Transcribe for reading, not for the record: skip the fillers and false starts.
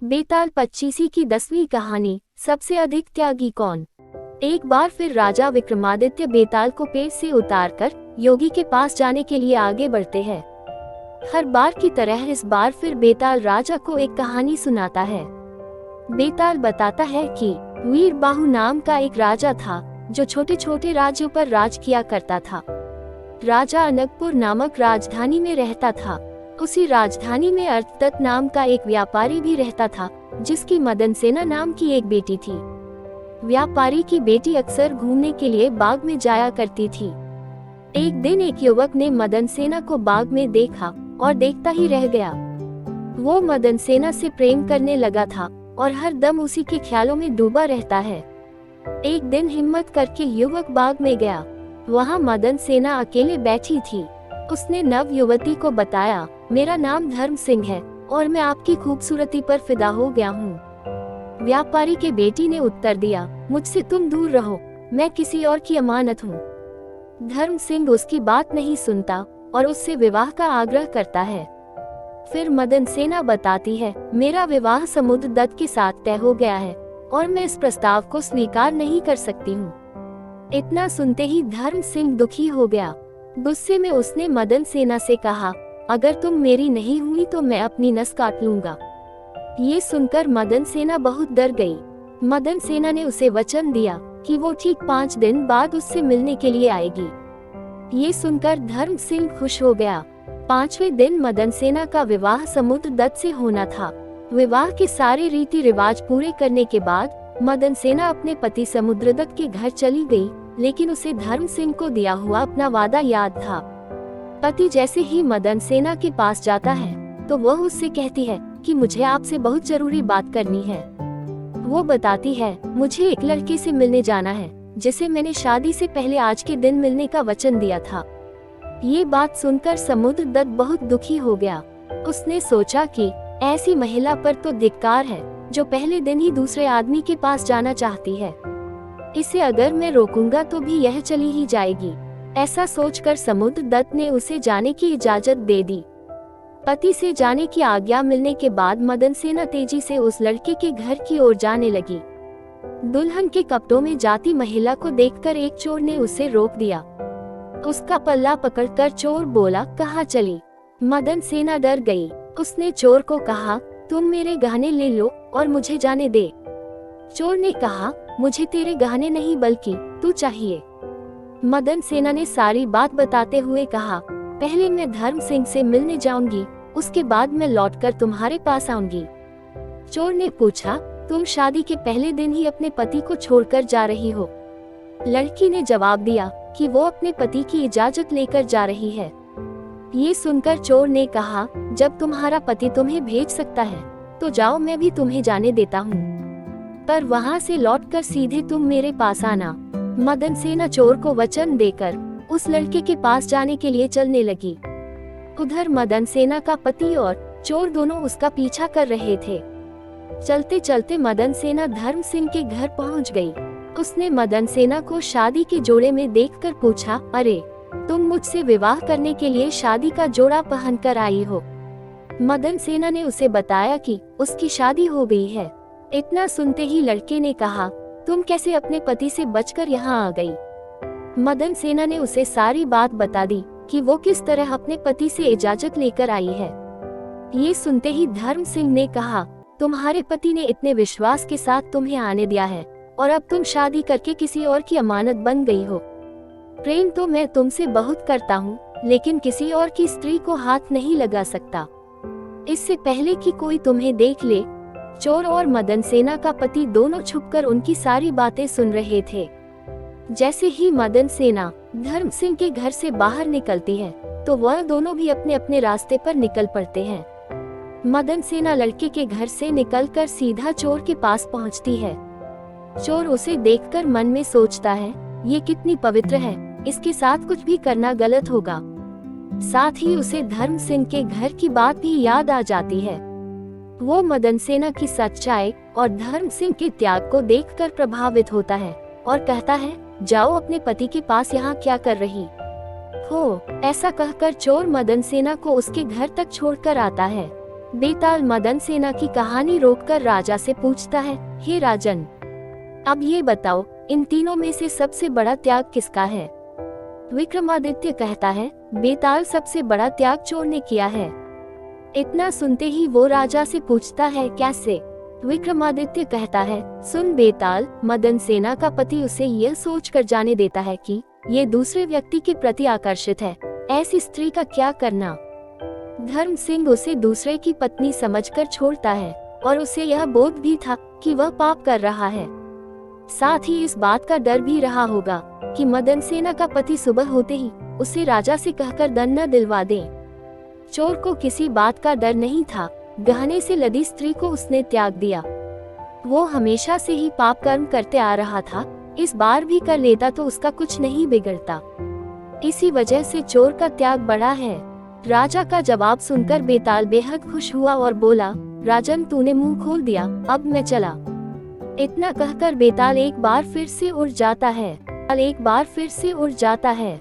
बेताल पच्चीसी की 10वीं कहानी, सबसे अधिक त्यागी कौन। एक बार फिर राजा विक्रमादित्य बेताल को पेड़ से उतारकर योगी के पास जाने के लिए आगे बढ़ते हैं। हर बार की तरह इस बार फिर बेताल राजा को एक कहानी सुनाता है। बेताल बताता है कि वीरबाहु नाम का एक राजा था जो छोटे छोटे राज्यों पर राज किया करता था। राजा अनकपुर नामक राजधानी में रहता था। उसी राजधानी में अर्थदत्त नाम का एक व्यापारी भी रहता था जिसकी मदनसेना नाम की एक बेटी थी। व्यापारी की बेटी अक्सर घूमने के लिए बाग में जाया करती थी। एक दिन एक युवक ने मदनसेना को बाग में देखा और देखता ही रह गया। वो मदनसेना से प्रेम करने लगा था और हर दम उसी के ख्यालों में डूबा रहता है। एक दिन हिम्मत करके युवक बाग में गया। वहाँ मदनसेना अकेले बैठी थी। उसने नव युवती को बताया, मेरा नाम धर्म सिंह है और मैं आपकी खूबसूरती पर फिदा हो गया हूँ। व्यापारी के बेटी ने उत्तर दिया, मुझसे तुम दूर रहो, मैं किसी और की अमानत हूँ। धर्म सिंह उसकी बात नहीं सुनता और उससे विवाह का आग्रह करता है। फिर मदनसेना बताती है, मेरा विवाह समुद्रदत्त के साथ तय हो गया है और मैं इस प्रस्ताव को स्वीकार नहीं कर सकती हूँ। इतना सुनते ही धर्म सिंह दुखी हो गया। गुस्से में उसने मदनसेना से कहा, अगर तुम मेरी नहीं हुई तो मैं अपनी नस काट लूंगा। ये सुनकर मदनसेना बहुत डर गई। मदनसेना ने उसे वचन दिया कि वो ठीक 5 दिन बाद उससे मिलने के लिए आएगी। ये सुनकर धर्म सिंह खुश हो गया। 5वें दिन मदनसेना का विवाह समुद्रदत्त से होना था। विवाह के सारे रीति रिवाज पूरे करने के बाद मदनसेना अपने पति समुद्रदत्त के घर चली गई, लेकिन उसे धर्म सिंह को दिया हुआ अपना वादा याद था। पति जैसे ही मदनसेना के पास जाता है तो वह उससे कहती है कि मुझे आपसे बहुत जरूरी बात करनी है। वो बताती है, मुझे एक लड़के से मिलने जाना है जिसे मैंने शादी से पहले आज के दिन मिलने का वचन दिया था। ये बात सुनकर समुद्रदत्त बहुत दुखी हो गया। उसने सोचा कि ऐसी महिला पर तो धिक्कार है जो पहले दिन ही दूसरे आदमी के पास जाना चाहती है। इसे अगर मैं रोकूंगा तो भी यह चली ही जाएगी। ऐसा सोचकर समुद्रदत्त ने उसे जाने की इजाजत दे दी। पति से जाने की आज्ञा मिलने के बाद मदनसेना तेजी से उस लड़के के घर की ओर जाने लगी। दुल्हन के कपड़ों में जाती महिला को देखकर एक चोर ने उसे रोक दिया। उसका पल्ला पकड़कर चोर बोला, कहाँ चली। मदनसेना डर गई। उसने चोर को कहा, तुम मेरे गहने ले लो और मुझे जाने दे। चोर ने कहा, मुझे तेरे गहने नहीं बल्कि तू चाहिए। मदनसेना ने सारी बात बताते हुए कहा, पहले मैं धर्म सिंह से मिलने जाऊंगी, उसके बाद मैं लौटकर तुम्हारे पास आऊंगी। चोर ने पूछा, तुम शादी के पहले दिन ही अपने पति को छोड़कर जा रही हो। लड़की ने जवाब दिया कि वो अपने पति की इजाजत लेकर जा रही है। ये सुनकर चोर ने कहा, जब तुम्हारा पति तुम्हें भेज सकता है तो जाओ, मैं भी तुम्हें जाने देता हूँ, पर वहाँ से लौटकर सीधे तुम मेरे पास आना। मदनसेना चोर को वचन देकर उस लड़के के पास जाने के लिए चलने लगी। उधर मदनसेना का पति और चोर दोनों उसका पीछा कर रहे थे। चलते चलते मदनसेना धर्म सिंह के घर पहुंच गई। उसने मदनसेना को शादी के जोड़े में देखकर पूछा, अरे तुम मुझसे विवाह करने के लिए शादी का जोड़ा पहन कर आई हो। मदनसेना ने उसे बताया कि उसकी शादी हो गई है। इतना सुनते ही लड़के ने कहा, तुम कैसे अपने पति से बचकर यहाँ आ गई। मदनसेना ने उसे सारी बात बता दी कि वो किस तरह अपने पति से इजाजत लेकर आई है। ये सुनते ही धर्म सिंह ने कहा, तुम्हारे पति ने इतने विश्वास के साथ तुम्हें आने दिया है और अब तुम शादी करके किसी और की अमानत बन गई हो। प्रेम तो मैं तुमसे बहुत करता हूँ, लेकिन किसी और की स्त्री को हाथ नहीं लगा सकता, इससे पहले कि कोई तुम्हें देख ले। चोर और मदनसेना का पति दोनों छुपकर उनकी सारी बातें सुन रहे थे। जैसे ही मदनसेना धर्म सिंह के घर से बाहर निकलती है तो वह दोनों भी अपने अपने रास्ते पर निकल पड़ते हैं। मदनसेना लड़के के घर से निकलकर सीधा चोर के पास पहुंचती है। चोर उसे देखकर मन में सोचता है, ये कितनी पवित्र है, इसके साथ कुछ भी करना गलत होगा। साथ ही उसे धर्म सिंह के घर की बात भी याद आ जाती है। वो मदनसेना की सच्चाई और धर्म सिंह के त्याग को देखकर प्रभावित होता है और कहता है, जाओ अपने पति के पास यहाँ क्या कर रही हो। ऐसा कहकर चोर मदनसेना को उसके घर तक छोड़कर आता है। बेताल मदन सेना की कहानी रोककर राजा से पूछता है, हे राजन, अब ये बताओ, इन तीनों में से सबसे बड़ा त्याग किसका है? विक्रमादित्य कहता है, बेताल सबसे बड़ा त्याग चोर ने किया है। इतना सुनते ही वो राजा से पूछता है, कैसे? विक्रमादित्य कहता है, सुन बेताल, मदन सेना का पति उसे यह सोचकर जाने देता है कि ये दूसरे व्यक्ति के प्रति आकर्षित है, ऐसी स्त्री का क्या करना। धर्म सिंह उसे दूसरे की पत्नी समझकर छोड़ता है और उसे यह बोध भी था कि वह पाप कर रहा है। साथ ही इस बात का डर भी रहा होगा कि मदन सेना का पति सुबह होते ही उसे राजा से कहकर दंड न दिलवा दे। चोर को किसी बात का डर नहीं था, गहने से लदी स्त्री को उसने त्याग दिया। वो हमेशा से ही पाप कर्म करते आ रहा था, इस बार भी कर लेता तो उसका कुछ नहीं बिगड़ता। इसी वजह से चोर का त्याग बड़ा है। राजा का जवाब सुनकर बेताल बेहद खुश हुआ और बोला, राजन, तूने मुंह खोल दिया, अब मैं चला। इतना कहकर बेताल एक बार फिर से उड़ जाता है।